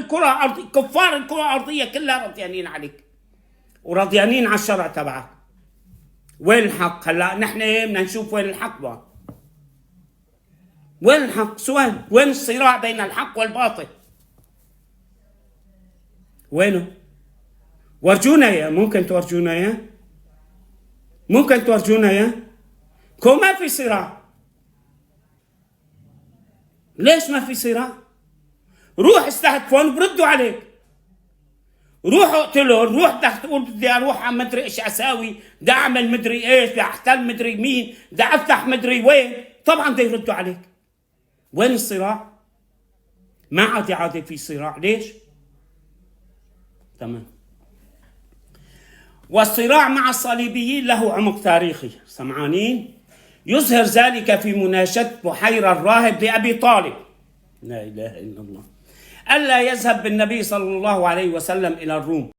الكرة الأرضية، كفار الكرة الأرضية كلها رضيانين عليك ورضيانين على الشرع تبعك. وين الحق؟ هلا نحن بدنا نشوف وين الحق بقى. وين الحق؟ سؤال، وين الصراع بين الحق والباطل؟ وينه؟ ورجونا اياه، ممكن تورجونا اياه؟ ممكن تورجونا اياه؟ كون ما في صراع. ليش ما في صراع؟ روح استهدفون بردوا عليك. روح اقتلهم، روح تقول بدي اروح على مدري ايش اساوي، بدي اعمل مدري ايش، بدي احتل مدري مين، بدي افتح مدري وين، طبعا بده يردوا عليك. وين الصراع؟ ما عاد في صراع، ليش؟ تمام. والصراع مع الصليبيين له عمق تاريخي، سمعانين؟ يظهر ذلك في مناشدة بحيرة الراهب لأبي طالب، لا إله إلا الله، ألا يذهب بالنبي صلى الله عليه وسلم إلى الروم.